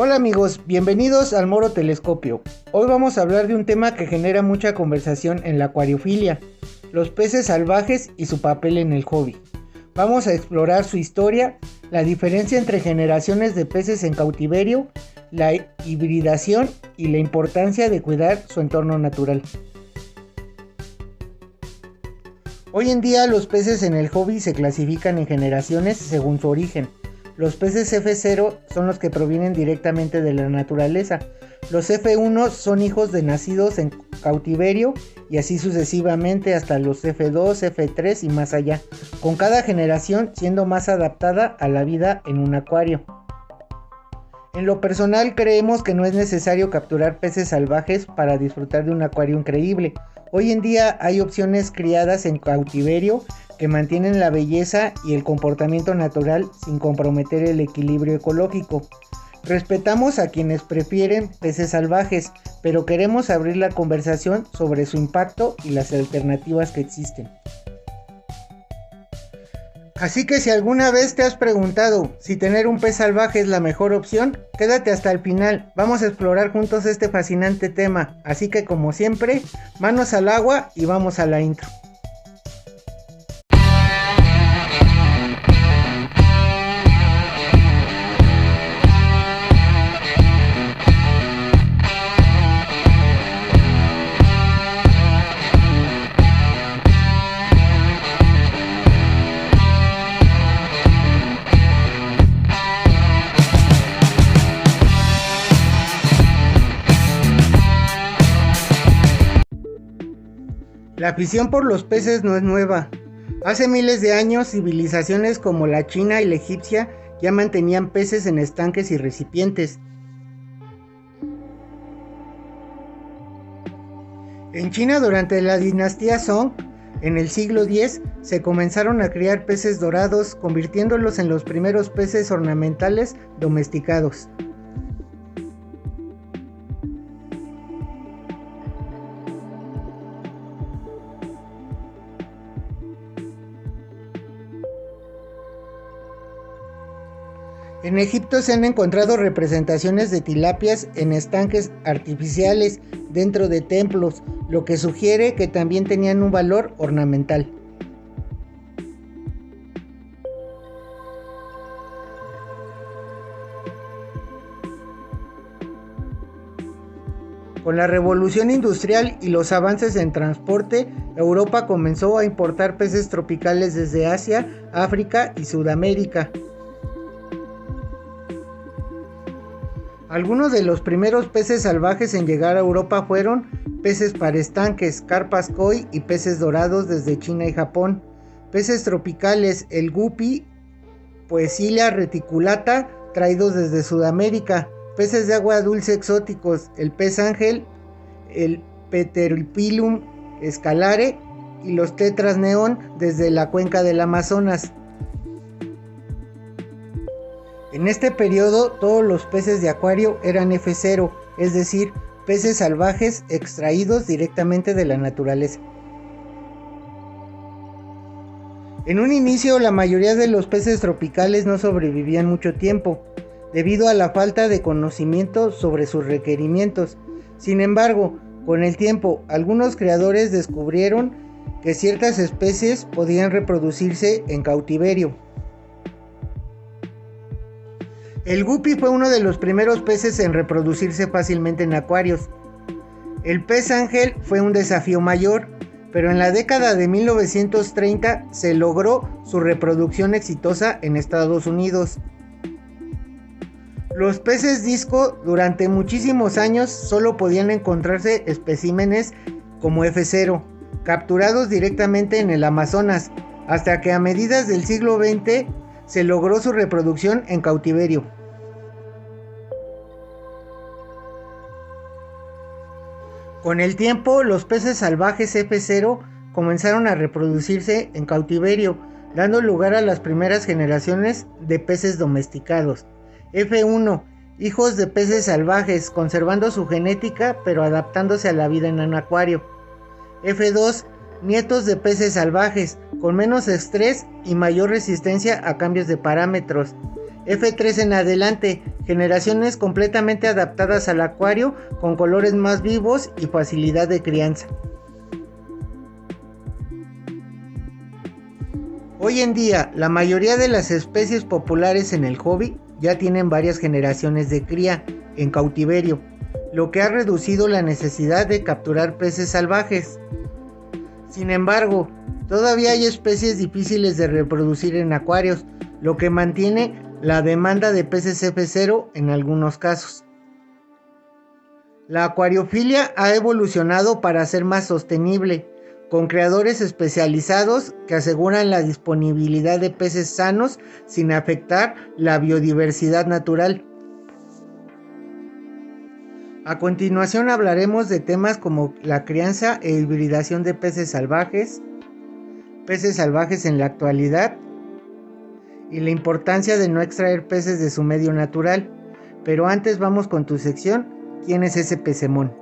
Hola amigos, bienvenidos al Moro Telescopio. Hoy vamos a hablar de un tema que genera mucha conversación en la acuariofilia, los peces salvajes y su papel en el hobby. Vamos a explorar su historia, la diferencia entre generaciones de peces en cautiverio, la hibridación y la importancia de cuidar su entorno natural. Hoy en día los peces en el hobby se clasifican en generaciones según su origen. Los peces F0 son los que provienen directamente de la naturaleza. Los F1 son hijos de nacidos en cautiverio y así sucesivamente hasta los F2, F3 y más allá, con cada generación siendo más adaptada a la vida en un acuario. En lo personal creemos que no es necesario capturar peces salvajes para disfrutar de un acuario increíble. Hoy en día hay opciones criadas en cautiverio que mantienen la belleza y el comportamiento natural sin comprometer el equilibrio ecológico. Respetamos a quienes prefieren peces salvajes, pero queremos abrir la conversación sobre su impacto y las alternativas que existen. Así que si alguna vez te has preguntado si tener un pez salvaje es la mejor opción, quédate hasta el final, vamos a explorar juntos este fascinante tema, así que como siempre, manos al agua y vamos a la intro. La afición por los peces no es nueva. Hace miles de años, civilizaciones como la china y la egipcia ya mantenían peces en estanques y recipientes. En China, durante la dinastía Song, en el siglo X, se comenzaron a criar peces dorados, convirtiéndolos en los primeros peces ornamentales domesticados. En Egipto se han encontrado representaciones de tilapias en estanques artificiales dentro de templos, lo que sugiere que también tenían un valor ornamental. Con la revolución industrial y los avances en transporte, Europa comenzó a importar peces tropicales desde Asia, África y Sudamérica. Algunos de los primeros peces salvajes en llegar a Europa fueron peces para estanques, carpas koi y peces dorados desde China y Japón. Peces tropicales, el guppy, Poecilia reticulata, traídos desde Sudamérica. Peces de agua dulce exóticos, el pez ángel, el Pterophyllum scalare y los tetras neón desde la cuenca del Amazonas. En este periodo todos los peces de acuario eran F0, es decir, peces salvajes extraídos directamente de la naturaleza. En un inicio la mayoría de los peces tropicales no sobrevivían mucho tiempo, debido a la falta de conocimiento sobre sus requerimientos. Sin embargo, con el tiempo, algunos creadores descubrieron que ciertas especies podían reproducirse en cautiverio. El guppy fue uno de los primeros peces en reproducirse fácilmente en acuarios. El pez ángel fue un desafío mayor, pero en la década de 1930 se logró su reproducción exitosa en Estados Unidos. Los peces disco durante muchísimos años solo podían encontrarse especímenes como F0, capturados directamente en el Amazonas, hasta que a mediados del siglo XX se logró su reproducción en cautiverio. Con el tiempo, los peces salvajes F0 comenzaron a reproducirse en cautiverio, dando lugar a las primeras generaciones de peces domesticados. F1, hijos de peces salvajes, conservando su genética pero adaptándose a la vida en un acuario. F2, nietos de peces salvajes, con menos estrés y mayor resistencia a cambios de parámetros. F3 en adelante, generaciones completamente adaptadas al acuario con colores más vivos y facilidad de crianza. Hoy en día, la mayoría de las especies populares en el hobby ya tienen varias generaciones de cría en cautiverio, lo que ha reducido la necesidad de capturar peces salvajes. Sin embargo, todavía hay especies difíciles de reproducir en acuarios, lo que mantiene la demanda de peces F0 en algunos casos. La acuariofilia ha evolucionado para ser más sostenible, con creadores especializados que aseguran la disponibilidad de peces sanos sin afectar la biodiversidad natural. A continuación hablaremos de temas como la crianza e hibridación de peces salvajes en la actualidad y la importancia de no extraer peces de su medio natural. Pero antes vamos con tu sección, ¿quién es ese pecemón?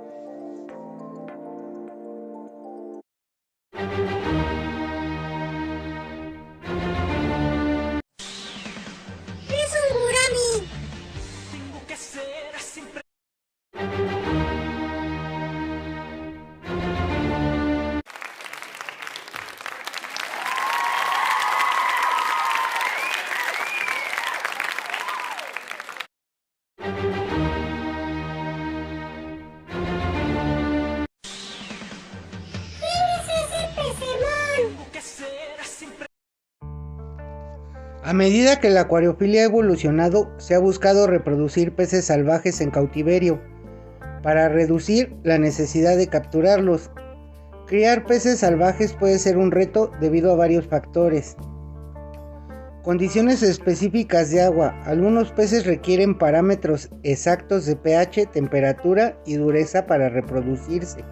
A medida que la acuariofilia ha evolucionado, se ha buscado reproducir peces salvajes en cautiverio, para reducir la necesidad de capturarlos. Criar peces salvajes puede ser un reto debido a varios factores. Condiciones específicas de agua. Algunos peces requieren parámetros exactos de pH, temperatura y dureza para reproducirse.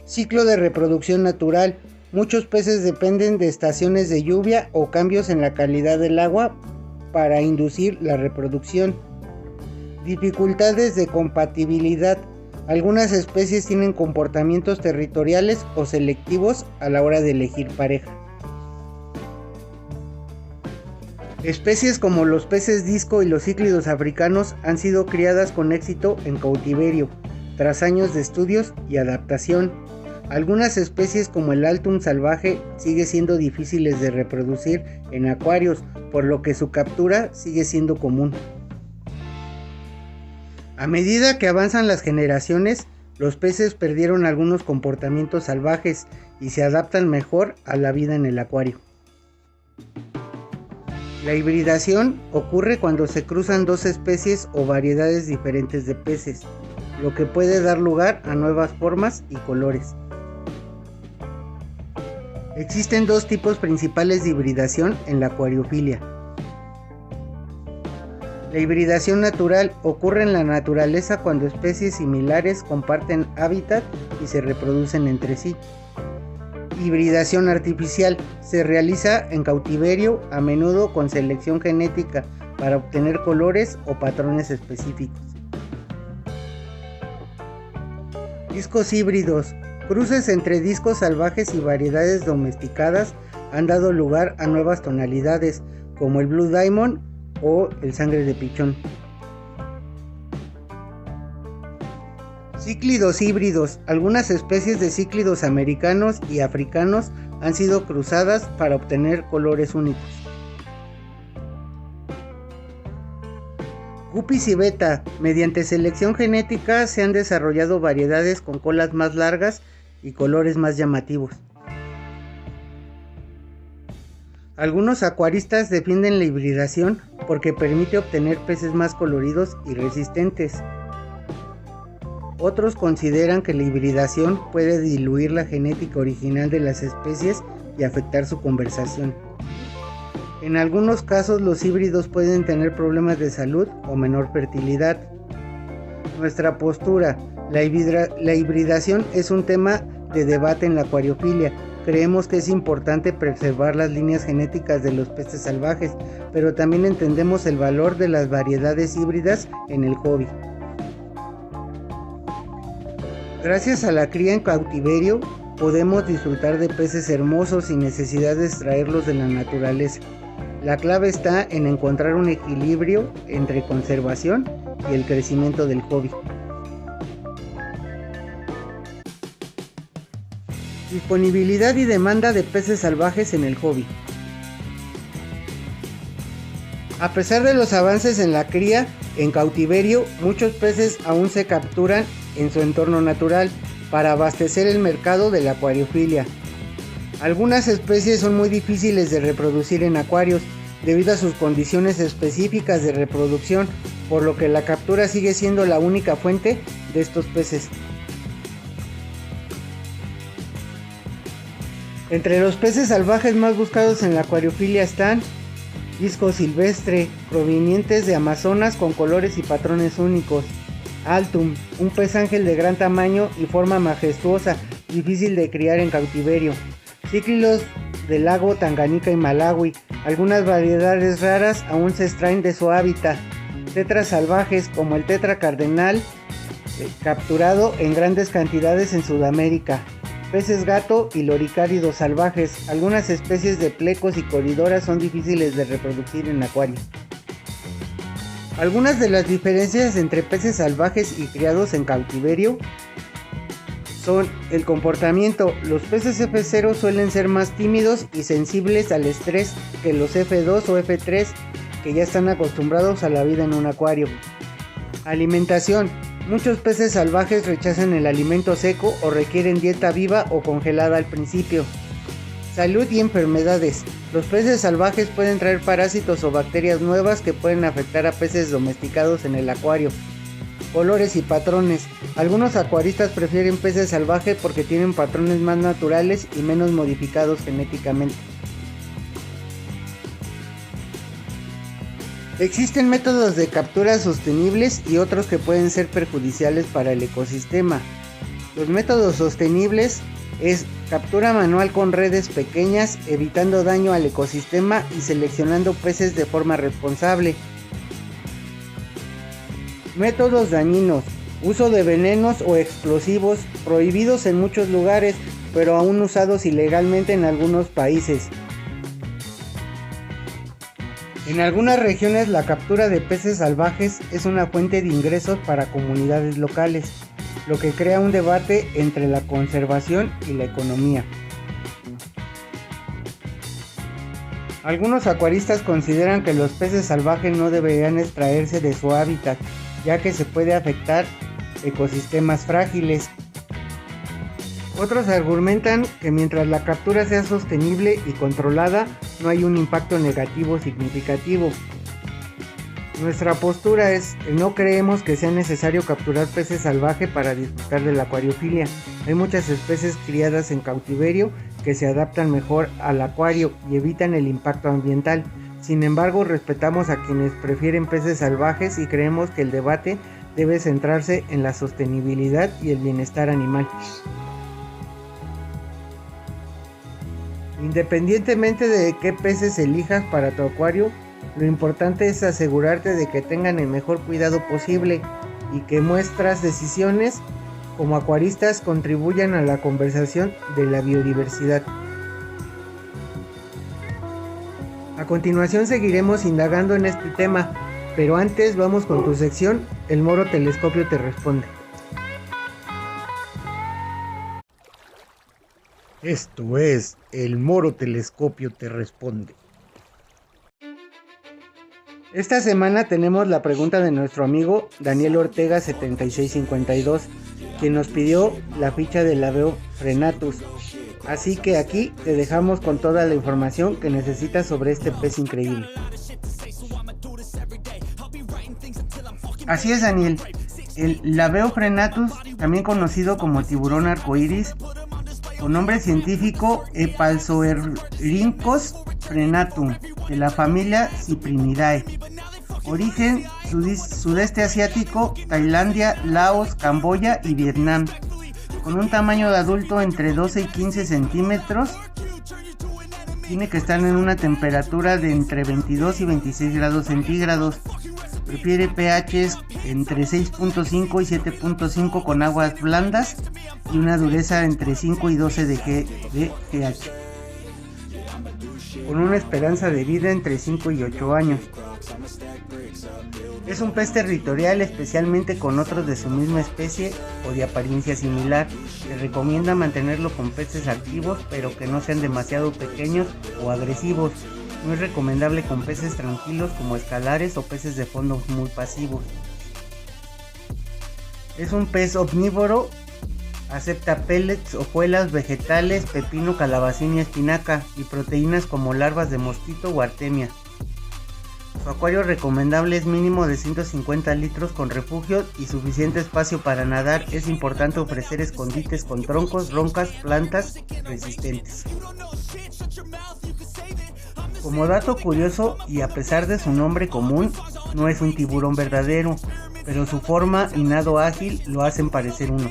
Ciclo de reproducción natural. Muchos peces dependen de estaciones de lluvia o cambios en la calidad del agua para inducir la reproducción. Dificultades de compatibilidad. Algunas especies tienen comportamientos territoriales o selectivos a la hora de elegir pareja. Especies como los peces disco y los cíclidos africanos han sido criadas con éxito en cautiverio, tras años de estudios y adaptación. Algunas especies como el Altum salvaje sigue siendo difíciles de reproducir en acuarios, por lo que su captura sigue siendo común. A medida que avanzan las generaciones, los peces perdieron algunos comportamientos salvajes y se adaptan mejor a la vida en el acuario. La hibridación ocurre cuando se cruzan dos especies o variedades diferentes de peces, lo que puede dar lugar a nuevas formas y colores. Existen dos tipos principales de hibridación en la acuariofilia. La hibridación natural ocurre en la naturaleza cuando especies similares comparten hábitat y se reproducen entre sí. Hibridación artificial se realiza en cautiverio, a menudo con selección genética para obtener colores o patrones específicos. Discos híbridos. Cruces entre discos salvajes y variedades domesticadas han dado lugar a nuevas tonalidades, como el Blue Diamond o el Sangre de Pichón. Cíclidos híbridos. Algunas especies de cíclidos americanos y africanos han sido cruzadas para obtener colores únicos. Guppies y beta. Mediante selección genética se han desarrollado variedades con colas más largas y colores más llamativos. Algunos acuaristas defienden la hibridación porque permite obtener peces más coloridos y resistentes. Otros consideran que la hibridación puede diluir la genética original de las especies y afectar su conservación. En algunos casos los híbridos pueden tener problemas de salud o menor fertilidad. Nuestra postura. La hibridación es un tema de debate en la acuariofilia. Creemos que es importante preservar las líneas genéticas de los peces salvajes, pero también entendemos el valor de las variedades híbridas en el hobby. Gracias a la cría en cautiverio, podemos disfrutar de peces hermosos sin necesidad de extraerlos de la naturaleza. La clave está en encontrar un equilibrio entre conservación y el crecimiento del hobby. Disponibilidad y demanda de peces salvajes en el hobby. A pesar de los avances en la cría en cautiverio, muchos peces aún se capturan en su entorno natural para abastecer el mercado de la acuariofilia. Algunas especies son muy difíciles de reproducir en acuarios debido a sus condiciones específicas de reproducción, por lo que la captura sigue siendo la única fuente de estos peces. Entre los peces salvajes más buscados en la acuariofilia están disco silvestre, provenientes de Amazonas con colores y patrones únicos. Altum, un pez ángel de gran tamaño y forma majestuosa, difícil de criar en cautiverio. Cíclidos del lago Tanganica y Malawi, algunas variedades raras aún se extraen de su hábitat. Tetras salvajes como el tetra cardenal, capturado en grandes cantidades en Sudamérica. Peces gato y loricáridos salvajes, algunas especies de plecos y coridoras son difíciles de reproducir en acuario. Algunas de las diferencias entre peces salvajes y criados en cautiverio son el comportamiento. Los peces F0 suelen ser más tímidos y sensibles al estrés que los F2 o F3, que ya están acostumbrados a la vida en un acuario. Alimentación. Muchos peces salvajes rechazan el alimento seco o requieren dieta viva o congelada al principio. Salud y enfermedades. Los peces salvajes pueden traer parásitos o bacterias nuevas que pueden afectar a peces domesticados en el acuario. Colores y patrones. Algunos acuaristas prefieren peces salvajes porque tienen patrones más naturales y menos modificados genéticamente. Existen métodos de captura sostenibles y otros que pueden ser perjudiciales para el ecosistema. Los métodos sostenibles es captura manual con redes pequeñas, evitando daño al ecosistema y seleccionando peces de forma responsable. Métodos dañinos. Uso de venenos o explosivos, prohibidos en muchos lugares, pero aún usados ilegalmente en algunos países. En algunas regiones la captura de peces salvajes es una fuente de ingresos para comunidades locales, lo que crea un debate entre la conservación y la economía. Algunos acuaristas consideran que los peces salvajes no deberían extraerse de su hábitat, ya que se puede afectar ecosistemas frágiles. Otros argumentan que mientras la captura sea sostenible y controlada, no hay un impacto negativo significativo. Nuestra postura es que no creemos que sea necesario capturar peces salvajes para disfrutar de la acuariofilia. Hay muchas especies criadas en cautiverio que se adaptan mejor al acuario y evitan el impacto ambiental. Sin embargo, respetamos a quienes prefieren peces salvajes y creemos que el debate debe centrarse en la sostenibilidad y el bienestar animal. Independientemente de qué peces elijas para tu acuario, lo importante es asegurarte de que tengan el mejor cuidado posible y que nuestras decisiones como acuaristas contribuyan a la conservación de la biodiversidad. A continuación seguiremos indagando en este tema, pero antes vamos con tu sección, El Moro Telescopio te responde. Esto es El Moro Telescopio te responde. Esta semana tenemos la pregunta de nuestro amigo Daniel Ortega 7652, quien nos pidió la ficha del Laveo frenatus. Así que aquí te dejamos con toda la información que necesitas sobre este pez increíble. Así es, Daniel. El Laveo frenatus, también conocido como tiburón arcoíris, con nombre científico Epalzoerhynchus frenatum, de la familia Cyprinidae. Origen sudeste asiático, Tailandia, Laos, Camboya y Vietnam. Con un tamaño de adulto entre 12 y 15 centímetros. Tiene que estar en una temperatura de entre 22 y 26 grados centígrados. Prefiere pHs entre 6.5 y 7.5 con aguas blandas y una dureza entre 5 y 12 de pH. con una esperanza de vida entre 5 y 8 años. Es un pez territorial, especialmente con otros de su misma especie o de apariencia similar. Se recomienda mantenerlo con peces activos, pero que no sean demasiado pequeños o agresivos. No es recomendable con peces tranquilos como escalares o peces de fondo muy pasivos. Es un pez omnívoro, acepta pellets, hojuelas, vegetales, pepino, calabacín y espinaca, y proteínas como larvas de mosquito o artemia. Su acuario recomendable es mínimo de 150 litros con refugio y suficiente espacio para nadar. Es importante ofrecer escondites con troncos, rocas, plantas resistentes. Como dato curioso, y a pesar de su nombre común, no es un tiburón verdadero, pero su forma y nado ágil lo hacen parecer uno.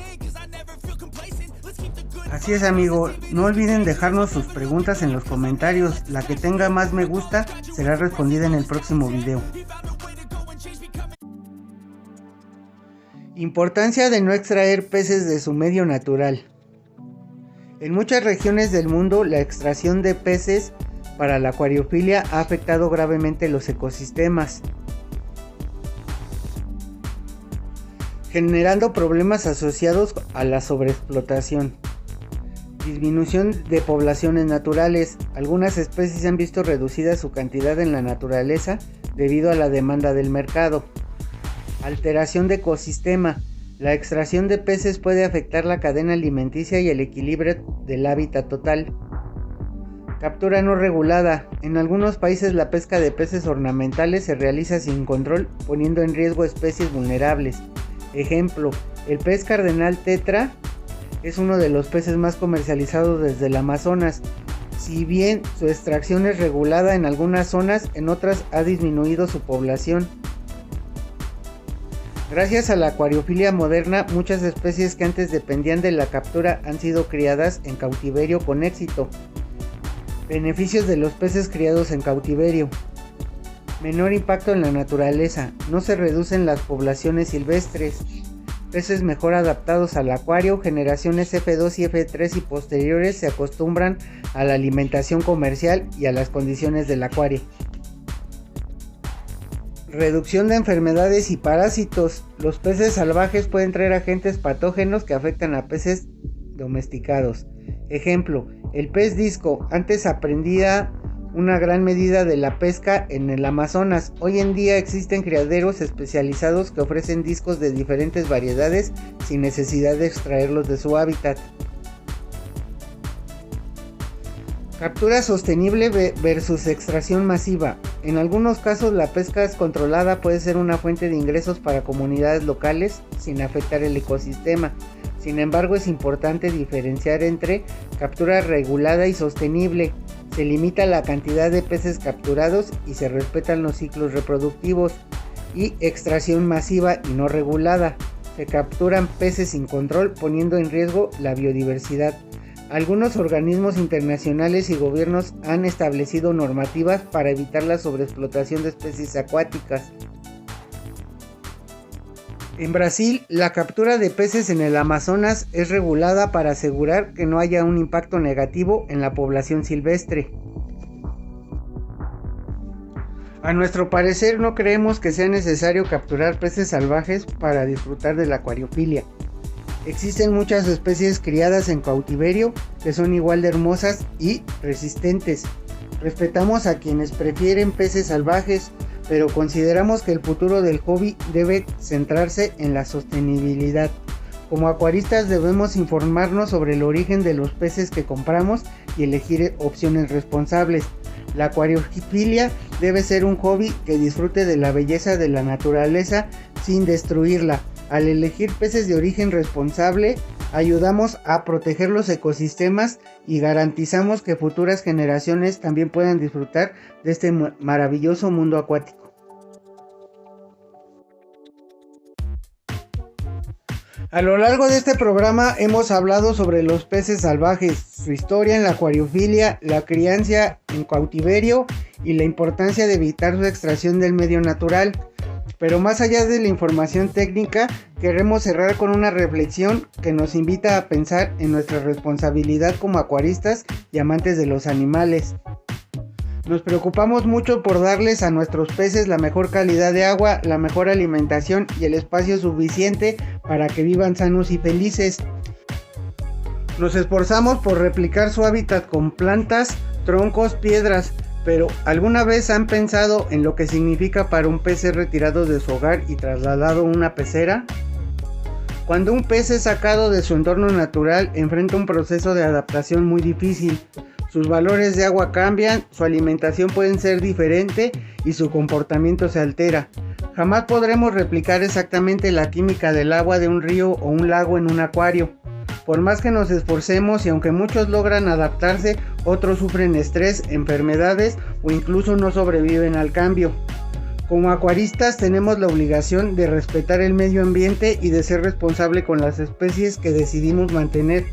Así es, amigo, no olviden dejarnos sus preguntas en los comentarios. La que tenga más me gusta será respondida en el próximo video. Importancia de no extraer peces de su medio natural. En muchas regiones del mundo, la extracción de peces para la acuariofilia ha afectado gravemente los ecosistemas, generando problemas asociados a la sobreexplotación. Disminución de poblaciones naturales. Algunas especies han visto reducida su cantidad en la naturaleza debido a la demanda del mercado. Alteración de ecosistema. La extracción de peces puede afectar la cadena alimenticia y el equilibrio del hábitat total. Captura no regulada. En algunos países la pesca de peces ornamentales se realiza sin control, poniendo en riesgo especies vulnerables. Ejemplo, el pez cardenal tetra es uno de los peces más comercializados desde el Amazonas. Si bien su extracción es regulada en algunas zonas, en otras ha disminuido su población. Gracias a la acuariofilia moderna, muchas especies que antes dependían de la captura han sido criadas en cautiverio con éxito. Beneficios de los peces criados en cautiverio. Menor impacto en la naturaleza, no se reducen las poblaciones silvestres. Peces mejor adaptados al acuario, generaciones F2 y F3 y posteriores se acostumbran a la alimentación comercial y a las condiciones del acuario. Reducción de enfermedades y parásitos. Los peces salvajes pueden traer agentes patógenos que afectan a peces domesticados. Ejemplo, el pez disco, antes aprendía una gran medida de la pesca en el Amazonas. Hoy en día existen criaderos especializados que ofrecen discos de diferentes variedades sin necesidad de extraerlos de su hábitat. Captura sostenible versus extracción masiva. En algunos casos la pesca controlada puede ser una fuente de ingresos para comunidades locales sin afectar el ecosistema. Sin embargo, es importante diferenciar entre captura regulada y sostenible. Se limita la cantidad de peces capturados y se respetan los ciclos reproductivos. Y extracción masiva y no regulada. Se capturan peces sin control, poniendo en riesgo la biodiversidad. Algunos organismos internacionales y gobiernos han establecido normativas para evitar la sobreexplotación de especies acuáticas. En Brasil, la captura de peces en el Amazonas es regulada para asegurar que no haya un impacto negativo en la población silvestre. A nuestro parecer, no creemos que sea necesario capturar peces salvajes para disfrutar de la acuariofilia. Existen muchas especies criadas en cautiverio que son igual de hermosas y resistentes. Respetamos a quienes prefieren peces salvajes, pero consideramos que el futuro del hobby debe centrarse en la sostenibilidad. Como acuaristas debemos informarnos sobre el origen de los peces que compramos y elegir opciones responsables. La acuariofilia debe ser un hobby que disfrute de la belleza de la naturaleza sin destruirla. Al elegir peces de origen responsable, ayudamos a proteger los ecosistemas y garantizamos que futuras generaciones también puedan disfrutar de este maravilloso mundo acuático. A lo largo de este programa hemos hablado sobre los peces salvajes, su historia en la acuariofilia, la crianza en cautiverio y la importancia de evitar su extracción del medio natural. Pero más allá de la información técnica, queremos cerrar con una reflexión que nos invita a pensar en nuestra responsabilidad como acuaristas y amantes de los animales. Nos preocupamos mucho por darles a nuestros peces la mejor calidad de agua, la mejor alimentación y el espacio suficiente para que vivan sanos y felices. Nos esforzamos por replicar su hábitat con plantas, troncos, piedras, pero ¿alguna vez han pensado en lo que significa para un pez ser retirado de su hogar y trasladado a una pecera? Cuando un pez es sacado de su entorno natural, enfrenta un proceso de adaptación muy difícil. Sus valores de agua cambian, su alimentación puede ser diferente y su comportamiento se altera. Jamás podremos replicar exactamente la química del agua de un río o un lago en un acuario. Por más que nos esforcemos y aunque muchos logran adaptarse, otros sufren estrés, enfermedades o incluso no sobreviven al cambio. Como acuaristas tenemos la obligación de respetar el medio ambiente y de ser responsable con las especies que decidimos mantener.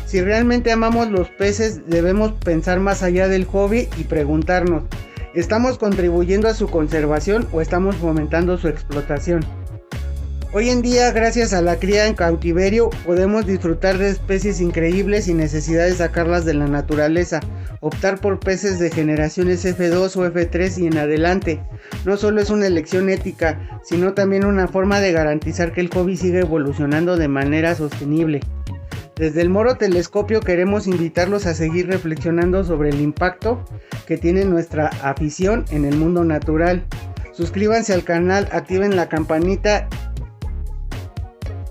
Si realmente amamos los peces, debemos pensar más allá del hobby y preguntarnos, ¿estamos contribuyendo a su conservación o estamos fomentando su explotación? Hoy en día, gracias a la cría en cautiverio, podemos disfrutar de especies increíbles sin necesidad de sacarlas de la naturaleza. Optar por peces de generaciones F2 o F3 y en adelante. No solo es una elección ética, sino también una forma de garantizar que el hobby siga evolucionando de manera sostenible. Desde el Moro Telescopio queremos invitarlos a seguir reflexionando sobre el impacto que tiene nuestra afición en el mundo natural. Suscríbanse al canal, activen la campanita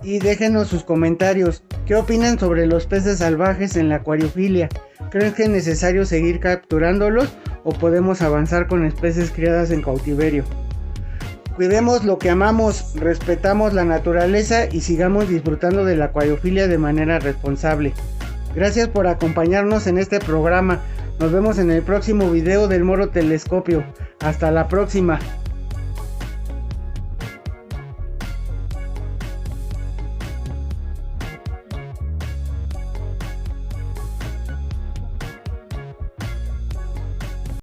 y déjenos sus comentarios. ¿Qué opinan sobre los peces salvajes en la acuariofilia? ¿Creen que es necesario seguir capturándolos o podemos avanzar con especies criadas en cautiverio? Cuidemos lo que amamos, respetamos la naturaleza y sigamos disfrutando de la acuariofilia de manera responsable. Gracias por acompañarnos en este programa. Nos vemos en el próximo video del Moro Telescopio. Hasta la próxima.